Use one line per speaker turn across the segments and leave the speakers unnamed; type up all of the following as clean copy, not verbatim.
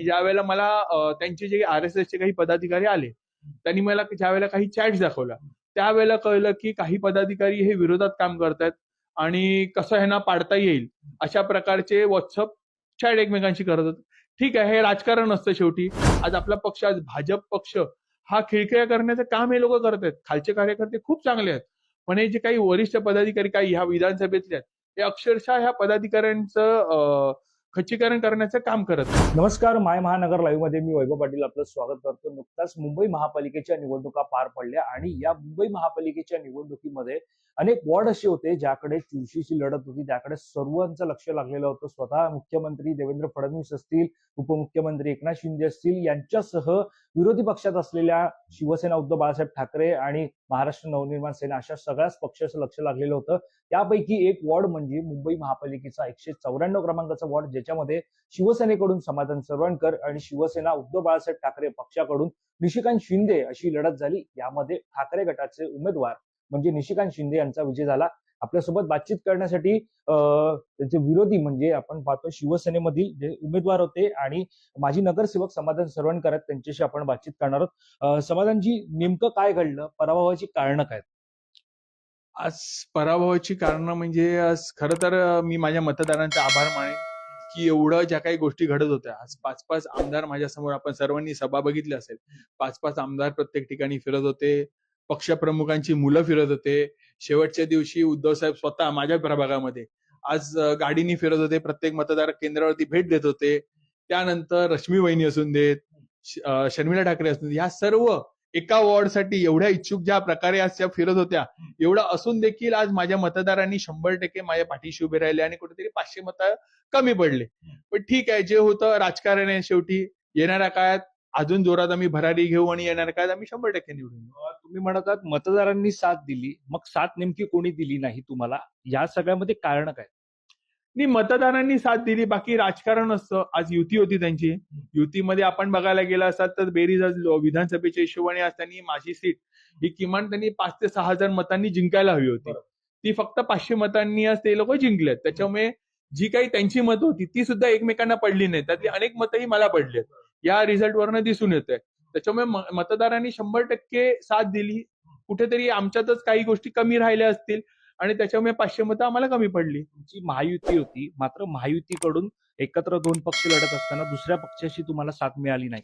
ज्या वेळेला मला त्यांचे जे RSSचे काही पदाधिकारी आले, त्यांनी मला ज्या वेळेला काही चॅट्स दाखवला, त्यावेळेला कळलं की काही पदाधिकारी हे विरोधात काम करतात आणि कसं ह्यांना पाडता येईल अशा प्रकारचे व्हॉट्सअप चॅट एकमेकांशी करत होते. ठीक आहे, हे राजकारण असतं शेवटी. आज आपला पक्ष, आज भाजप पक्ष हा खिळखिळ्या करण्याचं काम हे लोक करत आहेत. खालचे कार्यकर्ते खूप चांगले आहेत, पण हे जे काही वरिष्ठ पदाधिकारी काही ह्या विधानसभेतले आहेत, हे अक्षरशः ह्या पदाधिकाऱ्यांचं खच्चीकरण करण्याचं काम करत आहेत.
नमस्कार, माय महानगर लाईव्ह मध्ये मी वैभव पाटील आपलं स्वागत करतो. नुकताच मुंबई महापालिकेच्या निवडणुका पार पडल्या आणि या मुंबई महापालिकेच्या निवडणुकीमध्ये अनेक वॉर्ड असे होते ज्याकडे चुरशीची लढत होती, त्याकडे सर्वांचं लक्ष लागलेलं होतं. स्वतः मुख्यमंत्री देवेंद्र फडणवीस असतील, उपमुख्यमंत्री एकनाथ शिंदे असतील, यांच्यासह विरोधी पक्षात असलेल्या शिवसेना उद्धव बाळासाहेब ठाकरे आणि महाराष्ट्र नवनिर्माण सेना अशा सगळ्याच पक्षाचं लक्ष लागलेलं होतं. त्यापैकी एक वॉर्ड म्हणजे मुंबई महापालिकेचा 194 क्रमांकाचा वॉर्ड, ज्याच्यामध्ये शिवसेनेकडून समाधान सरवणकर आणि शिवसेना उद्धव बाळासाहेब ठाकरे पक्षाकडून निशिकांत शिंदे अशी लढत झाली. यामध्ये ठाकरे गटाचे उमेदवार म्हणजे निशिकांत शिंदे यांचा विजय झाला. आपल्यासोबत बातचीत करण्यासाठी त्याचे विरोधी म्हणजे आपण पाहतो शिवसेनेमधील जे उमेदवार होते आणि माजी नगरसेवक समाधान सरवणकर आहेत, त्यांच्याशी आपण बातचीत करणार आहोत. समाधानजी, नेमकं काय घडलं? पराभवाची कारणं काय?
आज पराभवाची कारणं म्हणजे आज खरं तर मी माझ्या मतदारांचा आभार मानेन की एवढं ज्या काही गोष्टी घडत होत्या, आज 5-5 आमदार माझ्यासमोर, आपण सर्वांनी सभा बघितली असेल, 5-5 आमदार प्रत्येक ठिकाणी फिरत होते, पक्षप्रमुखांची मुलं फिरत होते. शेवटच्या दिवशी उद्धव साहेब स्वतः माझ्या प्रभागामध्ये आज गाडीने फिरत होते, प्रत्येक मतदार केंद्रावरती भेट देत होते. त्यानंतर रश्मी वहिनी असून देत, शर्मिला ठाकरे असून देत, ह्या सर्व एका वॉर्डसाठी एवढ्या इच्छुक ज्या प्रकारे आज त्या फिरत होत्या, एवढं असून देखील आज माझ्या मतदारांनी 100% माझ्या पाठीशी उभे राहिले आणि कुठेतरी 500 मतं कमी पडले. पण ठीक आहे, जे होतं राजकारण आहे. शेवटी येणाऱ्या काळात अजून जोरात आम्ही भरारी घेऊ आणि येणाऱ्या काळात आम्ही 100% निवडून येऊ.
तुम्ही म्हणत आहात मतदारांनी साथ दिली, मग साथ नेमकी कोणी दिली नाही तुम्हाला? या सगळ्यामध्ये कारण काय?
नाही, मतदारांनी साथ दिली, बाकी राजकारण असतं. आज युती होती त्यांची. युतीमध्ये आपण बघायला गेला असाल तर बेरीज आज विधानसभेच्या हिशोबाने आज त्यांनी माझी सीट ही किमान त्यांनी 5 ते 6 हजार मतांनी जिंकायला हवी होती. ती फक्त 500 मतांनी आज ते लोक जिंकलेत. त्याच्यामुळे जी काही त्यांची मतं होती ती सुद्धा एकमेकांना पडली नाही. त्यातली अनेक मतंही मला पडलेत. या रिझल्टवरनं दिसून येतंय. त्याच्यामुळे मतदारांनी 100% साथ दिली. कुठेतरी आमच्यातच काही गोष्टी कमी राहिल्या असतील आणि त्याच्यामुळे 500 मतं आम्हाला कमी पडली.
तुमची महायुती होती, मात्र महायुतीकडून एकत्र 2 पक्ष लढत असताना दुसऱ्या पक्षाशी तुम्हाला साथ मिळाली नाही.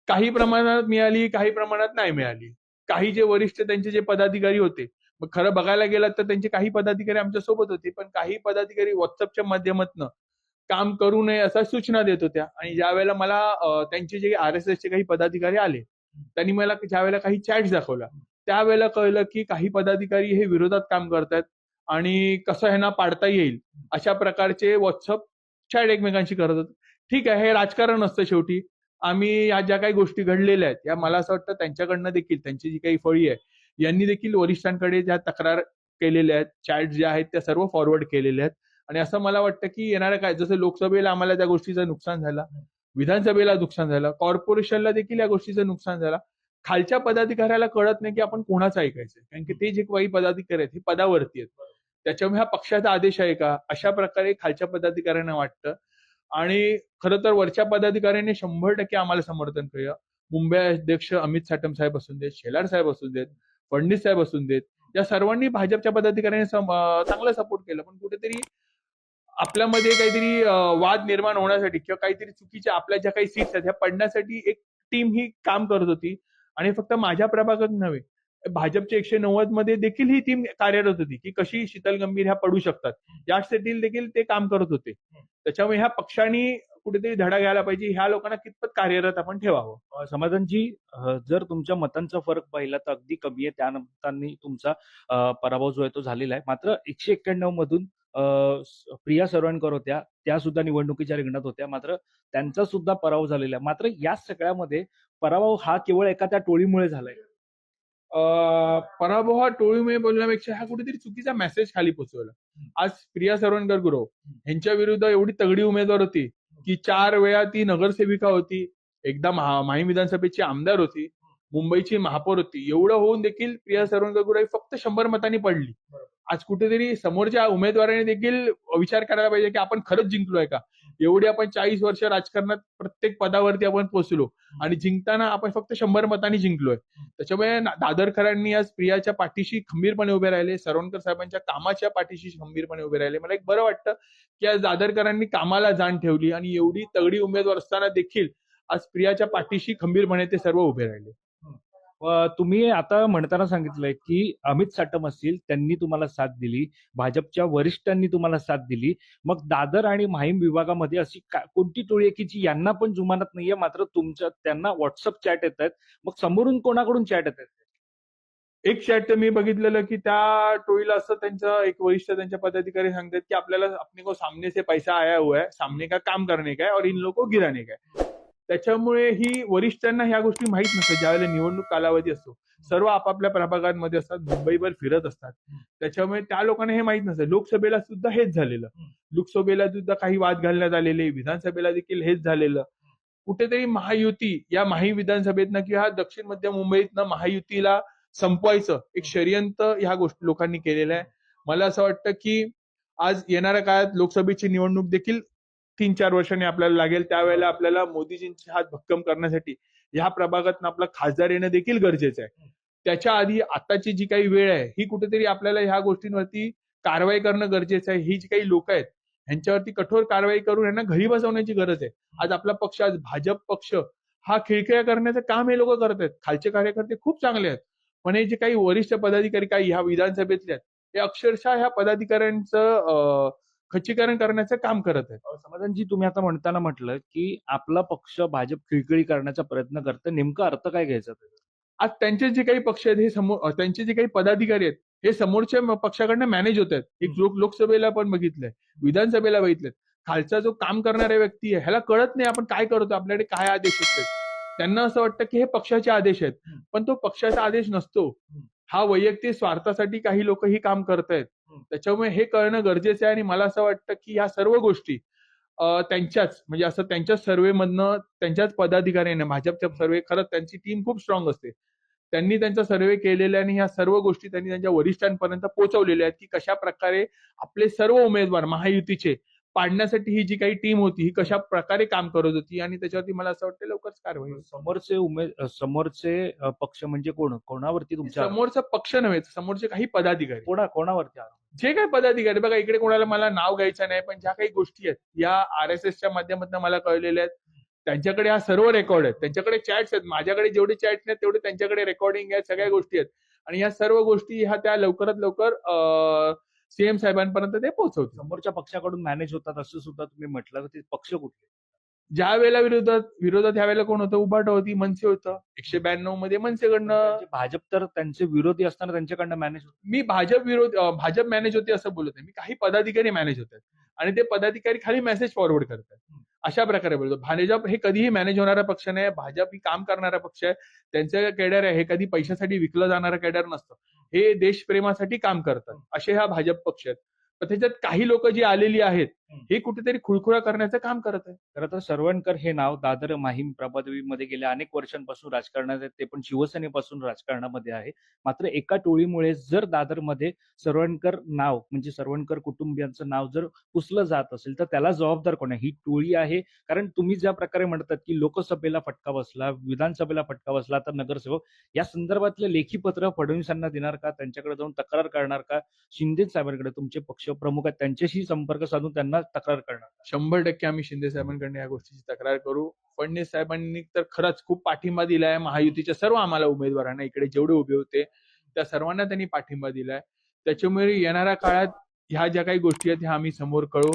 काही प्रमाणात मिळाली, काही प्रमाणात नाही मिळाली. काही जे वरिष्ठ त्यांचे जे पदाधिकारी होते, मग खरं बघायला गेलं तर त्यांचे काही पदाधिकारी आमच्या सोबत होते, पण काही पदाधिकारी व्हॉट्सअपच्या माध्यमातून काम करू नये अशा सूचना देत होत्या. आणि ज्या वेळेला मला त्यांचे जे RSSचे काही पदाधिकारी आले, त्यांनी मला ज्या वेळेला काही चॅट्स दाखवला, त्यावेळेला कळलं की काही पदाधिकारी हे विरोधात काम करतात आणि कसं ह्यांना पाडता येईल अशा प्रकारचे व्हॉट्सअप चॅट एकमेकांशी करत होते. ठीक आहे, हे राजकारण असतं शेवटी. आम्ही या ज्या काही गोष्टी घडलेल्या आहेत, या मला असं वाटतं त्यांच्याकडनं देखील, त्यांची जी काही फळी आहे, यांनी देखील वरिष्ठांकडे ज्या तक्रार केलेल्या आहेत, चॅट ज्या आहेत त्या सर्व फॉरवर्ड केलेल्या आहेत. आणि असं मला वाटतं की येणाऱ्या काय, जसं लोकसभेला आम्हाला त्या गोष्टीचं नुकसान झालं, विधानसभेला नुकसान झालं, कॉर्पोरेशनला देखील या गोष्टीचं नुकसान झालं. खालच्या पदाधिकाऱ्याला कळत नाही की आपण कोणाचं ऐकायचं, कारण की ते जे काही पदाधिकारी आहेत हे पदावरती आहेत. त्याच्यामुळे हा पक्षाचा आदेश आहे का, अशा प्रकारे खालच्या पदाधिकाऱ्यांना वाटतं. आणि खरं तर वरच्या पदाधिकाऱ्यांनी 100% आम्हाला समर्थन केलं. मुंबई अध्यक्ष अमित साटम साहेब असून देत, शेलार साहेब असून देत, फडणवीस साहेब असून देत, या सर्वांनी भाजपच्या पदाधिकाऱ्यांनी चांगला सपोर्ट केला. पण कुठेतरी आपल्यामध्ये काहीतरी वाद निर्माण होण्यासाठी किंवा काहीतरी चुकीच्या आपल्या ज्या काही सीट्स आहेत ह्या पडण्यासाठी एक टीम ही काम करत होती. आणि फक्त माझ्या प्रभागात नव्हे, भाजपच्या 190 मध्ये देखील ही टीम कार्यरत होती की कशी शीतल गंभीर ह्या पडू शकतात, यासाठी देखील ते काम करत होते. त्याच्यामुळे ह्या पक्षांनी कुठेतरी धडा घ्यायला पाहिजे, ह्या लोकांना कितपत कार्यरत आपण ठेवावं.
समाधानजी, जर तुमच्या मतांचा फरक पाहिला तर अगदी कमी आहे, त्यानंतर तुमचा पराभव जो आहे तो झालेला आहे. मात्र 191 मधून प्रिया सरवणकर होत्या, त्या सुद्धा निवडणुकीच्या रिंगणात होत्या, मात्र त्यांचा सुद्धा पराभव झालेला आहे. मात्र या सगळ्यामध्ये पराभव हा केवळ एका त्या टोळीमुळे झालाय.
पराभव हा टोळीमुळे बोलण्यापेक्षा हा कुठेतरी चुकीचा मेसेज खाली पोहोचवला. आज प्रिया सरवणकर गुरव यांच्या विरुद्ध एवढी तगडी उमेदवार होती की 4 वेळा ती नगरसेविका होती, एकदा माही विधानसभेची आमदार होती, मुंबईची महापौर होती. एवढं होऊन देखील प्रिया सरवणकर गुरव फक्त 100 मतांनी पडली. आज कुठेतरी समोरच्या उमेदवाराने देखील विचार करायला पाहिजे की आपण खरंच जिंकलोय का. एवढी आपण 40 वर्ष राजकारणात प्रत्येक पदावरती आपण पोहोचलो आणि जिंकताना आपण फक्त 100 मतांनी जिंकलोय. त्याच्यामुळे दादरकरांनी आज प्रियाच्या पाठीशी खंबीरपणे उभे राहिले, सरवणकर साहेबांच्या कामाच्या पाठीशी खंबीरपणे उभे राहिले. मला एक बरं वाटतं की आज दादरकरांनी कामाला जाण ठेवली आणि एवढी तगडी उमेदवार असताना देखील आज प्रियाच्या पाठीशी खंबीरपणे ते सर्व उभे राहिले.
तुम्ही आता म्हणताना सांगितलंय की अमित साटम असतील त्यांनी तुम्हाला साथ दिली, भाजपच्या वरिष्ठांनी तुम्हाला साथ दिली. मग दादर आणि माहीम विभागामध्ये अशी कोणती टोळी आहे की जी यांना पण जुमानत नाहीये, मात्र तुमच्या त्यांना व्हॉट्सअप चॅट येत आहेत? मग समोरून कोणाकडून चॅट येत आहेत?
एक चॅट मी बघितलेलं की त्या टोळीला असं त्यांचा एक वरिष्ठ त्यांच्या पदाधिकारी सांगतात की आपल्याला अपने को सामने से पैसा आया हुआ है, सामने का काम करने का है और इन लोगों को गिराने का है. त्याच्यामुळे ही वरिष्ठांना ह्या गोष्टी माहित नसतात. ज्यावेळेला निवडणूक कालावधी असतो सर्व आपापल्या प्रभागांमध्ये असतात, मुंबईभर फिरत असतात. त्याच्यामुळे त्या लोकांना हे माहित नसतं. लोकसभेला सुद्धा हेच झालेलं. लोकसभेला सुद्धा काही वाद घालण्यात आलेले, विधानसभेला देखील हेच झालेलं. कुठेतरी महायुती या विधानसभेतनं किंवा दक्षिण मध्य मुंबईतनं महायुतीला संपवायचं एक षडयंत्र ह्या गोष्टी लोकांनी केलेलं आहे. मला असं वाटतं की आज येणाऱ्या काळात लोकसभेची निवडणूक देखील 3-4 वर्षांनी आपल्याला लागेल. त्यावेळेला आपल्याला मोदीजींचे हात भक्कम करण्यासाठी ह्या प्रभागातून आपला खासदार येणं देखील गरजेचं आहे. त्याच्या आधी आताची जी काही वेळ आहे ही कुठेतरी आपल्याला ह्या गोष्टींवरती कारवाई करणं गरजेचं आहे. ही जी काही लोक आहेत ह्यांच्यावरती कठोर कारवाई करून यांना घरी बसवण्याची गरज आहे. आज आपला पक्ष, आज भाजप पक्ष हा खिळखिळा करण्याचं काम हे लोक करत आहेत. खालचे कार्यकर्ते खूप चांगले आहेत, पण हे जे काही वरिष्ठ पदाधिकारी काही ह्या विधानसभेतले आहेत हे अक्षरशः ह्या पदाधिकाऱ्यांचं खच्चीकरण करण्याचं काम करत आहेत.
समाधानजी, तुम्ही आता म्हणताना म्हटलं की आपला पक्ष भाजप खिळखिळी करण्याचा प्रयत्न करतं, नेमका अर्थ काय घ्यायचा?
आज त्यांचे जे काही पक्ष आहेत हे समोर, त्यांचे जे काही पदाधिकारी आहेत हे समोरच्या पक्षाकडनं मॅनेज होत आहेत. एक लोकसभेला पण बघितलंय, विधानसभेला बघितलंय. खालचा जो काम करणारा व्यक्ती आहे ह्याला कळत नाही आपण काय करतो, आपल्याकडे काय आदेश आहेत. त्यांना असं वाटतं की हे पक्षाचे आदेश आहेत, पण तो पक्षाचा आदेश नसतो. हा वैयक्तिक स्वार्थासाठी काही लोक ही काम करतायत. त्याच्यामुळे हे कळणं गरजेचं आहे आणि मला असं वाटतं की ह्या सर्व गोष्टी त्यांच्याच म्हणजे असं त्यांच्याच सर्व्हेमधनं त्यांच्याच पदाधिकाऱ्यांना, भाजपच्या सर्व्हे, खरंच त्यांची टीम खूप स्ट्रॉंग असते. त्यांनी त्यांचा सर्व्हे केलेला आणि ह्या सर्व गोष्टी त्यांनी त्यांच्या वरिष्ठांपर्यंत पोहोचवलेल्या आहेत की कशा प्रकारे आपले सर्व उमेदवार महायुतीचे पाडण्यासाठी ही जी काही टीम होती ही कशा प्रकारे काम करत होती आणि त्याच्यावरती मला असं वाटतं लवकरच कारवाई होईल.
समोरचे पक्ष म्हणजे कोणावरती तुमच्या?
समोरचा पक्ष नव्हे, समोरचे काही पदाधिकारी.
कोणावरती?
जे काही पदाधिकारी बघा, इकडे कोणाला मला नाव घ्यायचं नाही, पण ज्या काही गोष्टी आहेत या RSSच्या माध्यमातून मला कळलेल्या आहेत. त्यांच्याकडे हा सर्व रेकॉर्ड आहेत, त्यांच्याकडे चॅट्स आहेत. माझ्याकडे जेवढे चॅट्स आहेत तेवढे त्यांच्याकडे रेकॉर्डिंग आहेत, सगळ्या गोष्टी आहेत. आणि या सर्व गोष्टी ह्या त्या लवकरात लवकर सीएम साहेबांपर्यंत ते पोहोचवतील.
समोरच्या पक्षाकडून मॅनेज होतात असं सुद्धा तुम्ही म्हटलं, तर ते पक्ष कुठले?
ज्या वेळेला विरोधात ह्यावेळेला कोण होतं, उभाटा होती, मनसे होतं. 192 मध्ये मनसेकडनं.
भाजप तर त्यांचे विरोधी असताना त्यांच्याकडनं मॅनेज होत.
मी भाजप मॅनेज होते असं बोलत नाही, मी काही पदाधिकारी मॅनेज होतात आणि ते पदाधिकारी खाली मेसेज फॉरवर्ड करतात. अशा प्रकारे बोलतो. भाजप हे कधीही मॅनेज होणारा पक्ष नाही. भाजप ही काम करणारा पक्ष आहे. त्यांचं कॅडर आहे हे कधी पैशासाठी विकलं जाणारं कॅडर नसतं. हे देशप्रेमासाठी काम करतात, असे हा भाजप पक्ष आहेत. पण त्याच्यात काही लोक जी आलेली आहेत हे कुठेतरी खुळखुळा करण्याचं काम करत आहेत.
खरं तर सरवणकर हे नाव दादर माहीम प्रभादेवीमध्ये गेल्या अनेक वर्षांपासून राजकारणात आहे, ते पण शिवसेनेपासून राजकारणामध्ये आहे. मात्र एका टोळीमुळे जर दादरमध्ये सरवणकर नाव म्हणजे सरवणकर कुटुंबियांचं नाव जर पुसलं जात असेल तर त्याला जबाबदार कोण आहे? ही टोळी आहे. कारण तुम्ही ज्या प्रकारे म्हणतात की लोकसभेला फटका बसला, विधानसभेला फटका बसला, तर नगरसेवक, या संदर्भातलं लेखी पत्र फडणवीसांना देणार का? त्यांच्याकडे जाऊन तक्रार करणार का? शिंदे साहेबांकडे तुमचे पक्ष प्रमुख आहेत, त्यांच्याशी संपर्क साधून त्यांना तक्रार करणार?
100% आम्ही शिंदे साहेबांकडे या गोष्टीची तक्रार करू. फडणवीस साहेबांनी तर खरंच खूप पाठिंबा दिलाय महायुतीच्या सर्व आम्हाला उमेदवारांना, इकडे जेवढे उभे होते त्या सर्वांना त्यांनी पाठिंबा दिलाय. त्याच्यामुळे येणाऱ्या काळात ह्या ज्या काही गोष्टी आहेत ह्या आम्ही समोर कळू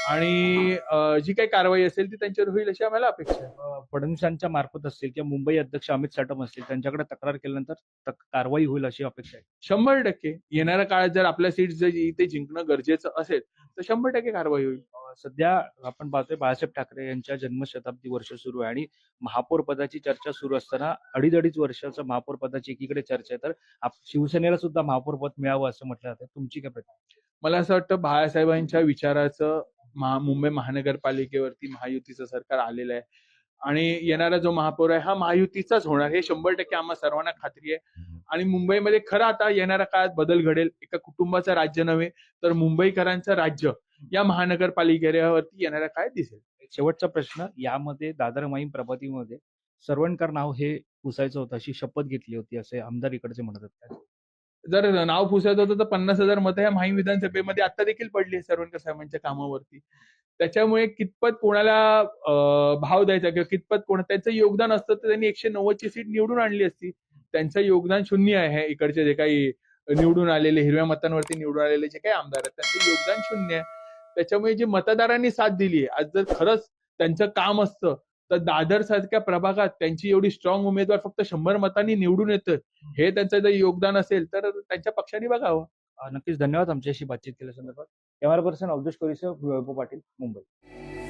आणि जी काही कारवाई असेल ती त्यांच्यावर होईल अशी आम्हाला अपेक्षा आहे.
फडणवीसांच्या मार्फत असतील किंवा मुंबई अध्यक्ष अमित साटम असतील त्यांच्याकडे तक्रार केल्यानंतर कारवाई होईल अशी अपेक्षा आहे.
100% येणाऱ्या काळात जर आपल्या सीट जर इथे जिंकणं गरजेचं असेल तर 100% कारवाई होईल.
सध्या आपण पाहतोय बाळासाहेब ठाकरे यांच्या जन्मशताब्दी वर्ष सुरू आहे आणि महापौर पदाची चर्चा सुरू असताना अडीच वर्षाचं महापौर पदाची एकीकडे चर्चा आहे, तर शिवसेनेला सुद्धा महापौर पद मिळावं असं म्हटलं जातं. तुमची काय प्रतिक्रिया?
मला असं वाटतं बाळासाहेबांच्या विचाराचं मुंबई महानगरपालिकेवरती महायुतीचं सरकार आलेलं आहे आणि येणारा जो महापौर आहे हा महायुतीचाच होणार हे 100% आम्हा सर्वांना खात्री आहे. आणि मुंबईमध्ये खरं आता येणाऱ्या काळात बदल घडेल. एका कुटुंबाचं राज्य नव्हे तर मुंबईकरांचं राज्य या महानगरपालिकेवरती येणाऱ्या काळात दिसेल.
शेवटचा प्रश्न, यामध्ये दादर माहीम प्रभातीमध्ये सरवणकर नाव हे पुसायचं होतं अशी शपथ घेतली होती असे आमदार इकडचे म्हणत आहेत.
जर नाव पुसायचं होतं तर 50,000 मतं ह्या माहीम विधानसभेमध्ये आता देखील पडली आहे सरवणकर साहेबांच्या कामावरती. त्याच्यामुळे कितपत कोणाला भाव द्यायचा किंवा कितपत त्यांचं योगदान असतं तर त्यांनी 190ची सीट निवडून आणली असती. त्यांचं योगदान शून्य आहे. इकडचे जे काही निवडून आलेले, हिरव्या मतांवरती निवडून आलेले जे काही आमदार आहेत त्यांचं योगदान शून्य आहे. त्याच्यामुळे जे मतदारांनी साथ दिली आहे, आज जर खरंच त्यांचं काम असतं तर दादर सारख्या प्रभागात त्यांची एवढी स्ट्रॉंग उमेदवार फक्त 100 मतांनी निवडून येतं, हे त्यांचं जर योगदान असेल तर त्यांच्या पक्षाने बघावं.
नक्कीच धन्यवाद आमच्याशी बातचीत केल्यासंदर्भात. कॅमेरा पर्सन अवधेश कोरीसह वैभव पाटील, मुंबई.